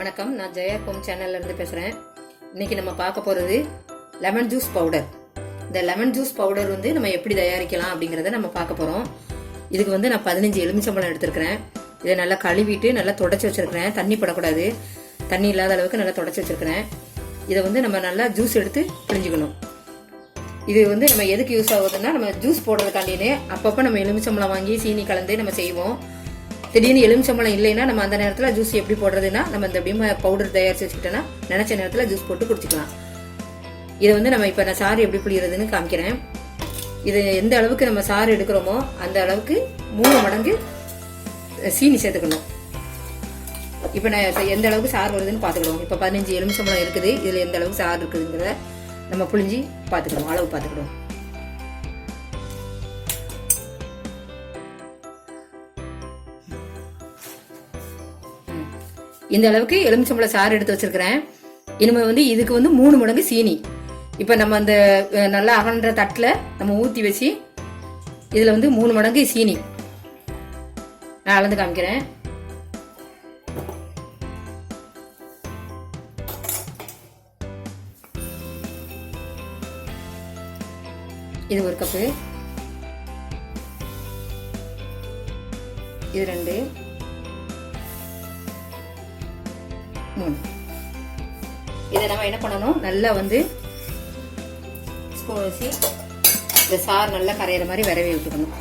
வணக்கம், நான் ஜெயா ஹோம் சேனல்ல இருந்து பேசுறேன். இன்னைக்கு நம்ம பார்க்க போறது லெமன் ஜூஸ் பவுடர். இந்த லெமன் ஜூஸ் பவுடர் நம்ம எப்படி தயாரிக்கலாம் அப்படிங்கறத நம்ம பார்க்க போறோம். இதுக்கு நான் 15 எலுமிச்சம்பழம் எடுத்திருக்கிறேன். இதை நல்லா கழுவிட்டு நல்லா தொடச்சி வச்சிருக்கிறேன். தண்ணி படக்கூடாது, தண்ணி இல்லாத அளவுக்கு நல்லா தொடச்சி வச்சிருக்கிறேன். இதை நம்ம நல்லா ஜூஸ் எடுத்து பிழிஞ்சுக்கணும். இது நம்ம எதுக்கு யூஸ் ஆகுதுன்னா, நம்ம ஜூஸ் போடுறதுக்காண்டினே அப்பப்போ நம்ம எலுமிச்சம்பழம் வாங்கி சீனி கலந்து நம்ம செய்வோம். திடீர்னு எலுமிச்சம்பழம் இல்லைன்னா நம்ம அந்த நேரத்தில் ஜூஸ் எப்படி போடுறதுன்னா, நம்ம இந்த அப்படியே பவுடர் தயாரிச்சு வச்சுக்கிட்டோன்னா நினைச்ச நேரத்தில் ஜூஸ் போட்டு குடிச்சிக்கலாம். இதை நம்ம இப்போ நான் சாறு எப்படி புளியறதுன்னு காமிக்கிறேன். இது எந்த அளவுக்கு நம்ம சாறு எடுக்கிறோமோ அந்த அளவுக்கு 3 மடங்கு சீனி சேர்த்துக்கணும். இப்போ நான் எந்த அளவுக்கு சாறு வருதுன்னு பார்த்துக்கிடுவோம். இப்போ 15 எலுமிச்சம்பழம் இருக்குது, இதில் எந்த அளவுக்கு சாறு இருக்குதுங்கிறத நம்ம புளிஞ்சி பார்த்துக்கிடுவோம், அளவு பார்த்துக்கிடுவோம். இந்த அளவுக்கு எலுமிச்சம்பழ சாறு எடுத்து வச்சிருக்கிறேன். இனிமே இதுக்கு 3 மடங்கு சீனி. இப்ப நம்ம அந்த நல்லா அகன்ற தட்டுல நம்ம ஊத்தி வச்சு இதுல 3 மடங்கு சீனி நான் அளந்து காமிக்கிறேன். இது 1 கப்பு, இது 2, 3. இதை நம்ம என்ன பண்ணணும், நல்லா ஸ்பூன் வச்சு இந்த சாறு நல்லா கரையிற மாதிரி விரவி விட்டுக்கணும்.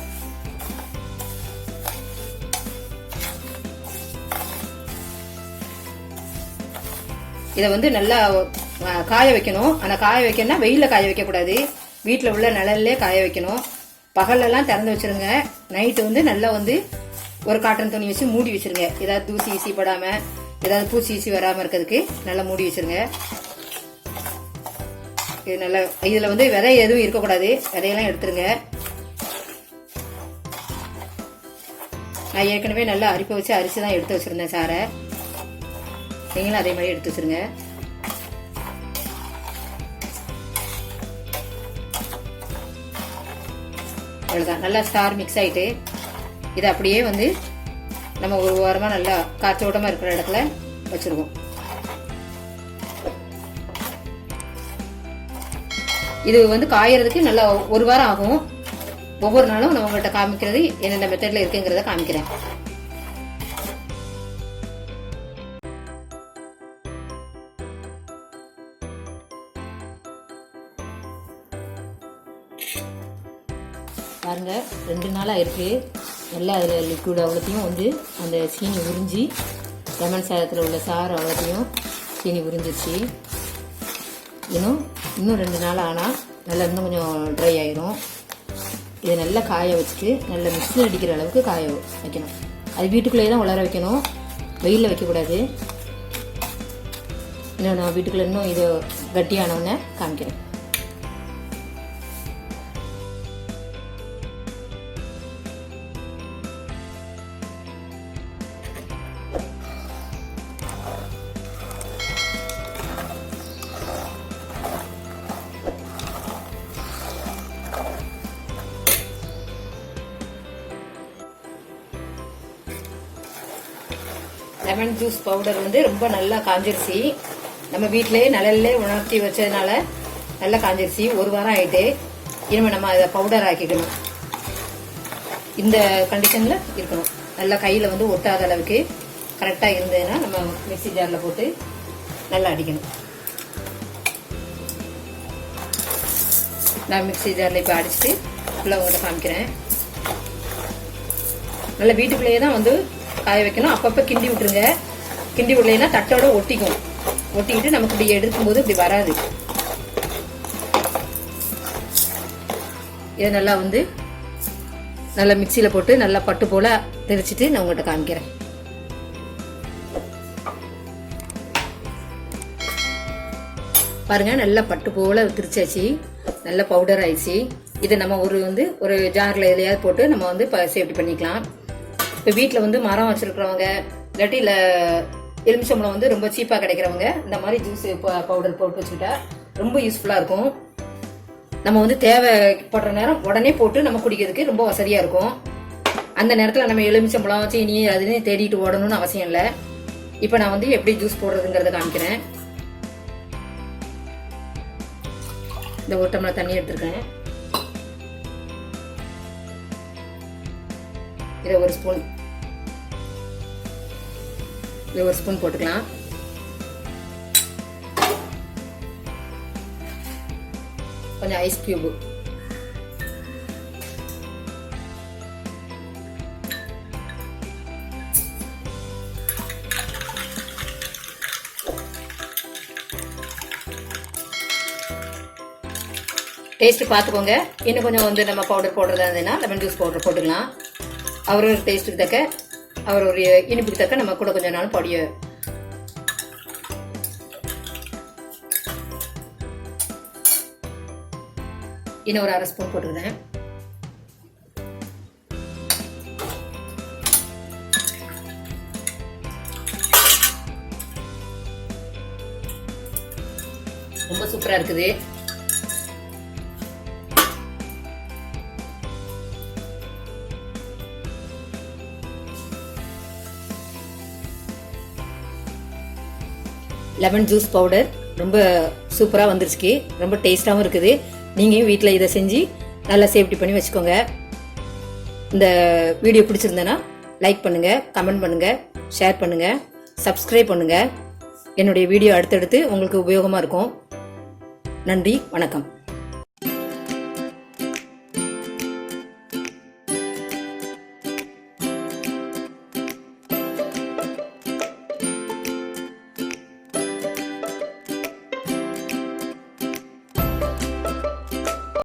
இதை நல்லா காய வைக்கணும். ஆனா காய வைக்கணும்னா வெயில காய வைக்க கூடாது, வீட்டுல உள்ள நிழல்லே காய வைக்கணும். பகல்லெல்லாம் திறந்து வச்சிருங்க. நைட்டு நல்லா ஒரு காட்டன் துணி வச்சு மூடி வச்சிருங்க. ஏதாவது தூசி ஈசி படாம, ஏதாவது பூச்சி ஈசி வராம இருக்கிறதுக்கு நல்லா மூடி வச்சிருங்க. இது நல்லா இதுல விதை எதுவும் இருக்கக்கூடாது, விதையெல்லாம் எடுத்துருங்க. நான் ஏற்கனவே நல்லா அரிப்பை வச்சு அரிசி தான் எடுத்து வச்சிருந்தேன் சாரை. நீங்களும் அதே மாதிரி எடுத்து வச்சிருங்க. அவ்வளவுதான், நல்லா ஸ்டார் மிக்ஸ் ஆயிட்டு இதை அப்படியே நம்ம ஒரு வாரமா நல்லா காற்றோட்டமா இருக்கிற இடத்துல வச்சிருக்கோம். இது காயறதுக்கு நல்லா 1 வாரம் ஆகும். ஒவ்வொரு நாளும் நான் உங்கள்கிட்ட காமிக்கிறது என்னென்ன மெத்தட்ல இருக்குங்கிறத காமிக்கிறேன். பாருங்க, 2 நாளா இருக்கு. நல்லா அதில் லிக்விட் அவ்வளோத்தையும் அந்த சீனி உறிஞ்சி, லெமன் சாதத்தில் உள்ள சாறு அவ்வளோத்தையும் சீனி உறிஞ்சிருச்சு. இன்னும் 2 நாள் ஆனால் நல்லா இன்னும் கொஞ்சம் ட்ரை ஆயிரும். இதை நல்லா காய வச்சுட்டு நல்லா மிக்ஸில் அடிக்கிற அளவுக்கு காய வைக்கணும். அது வீட்டுக்குள்ளேயே தான் உலர வைக்கணும், வெயிலில் வைக்கக்கூடாது. இன்னும் நான் வீட்டுக்குள்ளே இன்னும் இது கட்டியானவுடனே காமிக்கிறேன். லெமன் ஜூஸ் பவுடர் ரொம்ப நல்லா காஞ்சிருச்சு. நம்ம வீட்டிலேயே நிழல்லே உணர்த்தி வச்சதுனால நல்லா காஞ்சிருச்சு. 1 வாரம் ஆயிட்டு. இனிமே நம்ம அதை பவுடர் ஆக்கிக்கணும். இந்த கண்டிஷன்ல இருக்கணும். நல்லா கையில ஒட்டாத அளவுக்கு கரெக்டா இருந்ததுன்னா நம்ம மிக்ஸி ஜார்ல போட்டு நல்லா அடிக்கணும். நான் மிக்ஸி ஜார்ல இப்ப அடிச்சுட்டு உள்ள உங்கள்கிட்ட காமிக்கிறேன். நல்லா வீட்டுக்குள்ளேயே தான் காய வைக்கணும். அப்பப்ப கிண்டி விட்டுருங்க. கிண்டி விடலைன்னா தட்டோட ஒட்டிக்கும். ஒட்டிக்கிட்டு நமக்கு இப்படி எடுக்கும்போது இப்படி வராது. இதை நல்லா நல்லா மிக்சியில போட்டு நல்லா பட்டு போல திரிச்சிட்டு நான் உங்கள்கிட்ட காமிக்கிறேன். பாருங்க, நல்லா பட்டு போல திரிச்சாச்சு, நல்ல பவுடர் ஆயிடுச்சு. இதை நம்ம ஒரு ஜார்ல எதையாவது போட்டு நம்ம சேஃப்டி பண்ணிக்கலாம். இப்போ வீட்டில் மரம் வச்சிருக்கிறவங்க, இல்லாட்டி இல்லை எலுமிச்சம்பழம் ரொம்ப சீப்பாக கிடைக்கிறவங்க இந்த மாதிரி ஜூஸ் பவுடர் போட்டு வச்சுக்கிட்டா ரொம்ப யூஸ்ஃபுல்லாக இருக்கும். நம்ம தேவைப்படுற நேரம் உடனே போட்டு நம்ம குடிக்கிறதுக்கு ரொம்ப வசதியாக இருக்கும். அந்த நேரத்தில் நம்ம எலுமிச்சம்பழம் சீனி அதுன்னு தேடிட்டு ஓடணும்னு அவசியம் இல்லை. இப்போ நான் வந்து எப்படி ஜூஸ் போடுறதுங்கிறத காமிக்கிறேன். இந்த 1 டம்ளர் தண்ணி எடுத்துருக்கேன். இதை 1 ஸ்பூன் போட்டுக்கலாம். கொஞ்சம் ஐஸ் கியூப், டேஸ்ட் பார்த்துக்கோங்க. இன்னும் கொஞ்சம் வந்து நம்ம பவுடர் போடுறதா இருந்ததுன்னா லெமன் ஜூஸ் பவுடர் போட்டுக்கலாம். அவரோட டேஸ்ட்டுக்கு தக்க, அவரோட இனிப்புக்கு தக்க நம்ம கூட கொஞ்சம் நாள் பொடிய இன்னும் ஒரு 1/2 ஸ்பூன் போட்டுக்கிறேன். ரொம்ப சூப்பரா இருக்குது. லெமன் ஜூஸ் பவுடர் ரொம்ப சூப்பராக வந்துருச்சு. ரொம்ப டேஸ்ட்டாகவும் இருக்குது. நீங்கள் வீட்டில் இதை செஞ்சு நல்லா சேஃப்டி பண்ணி வச்சுக்கோங்க. இந்த வீடியோ பிடிச்சிருந்தேன்னா லைக் பண்ணுங்கள், கமெண்ட் பண்ணுங்கள், ஷேர் பண்ணுங்கள், சப்ஸ்கிரைப் பண்ணுங்கள். என்னுடைய வீடியோ அடுத்தடுத்து உங்களுக்கு உபயோகமாக இருக்கும். நன்றி, வணக்கம்.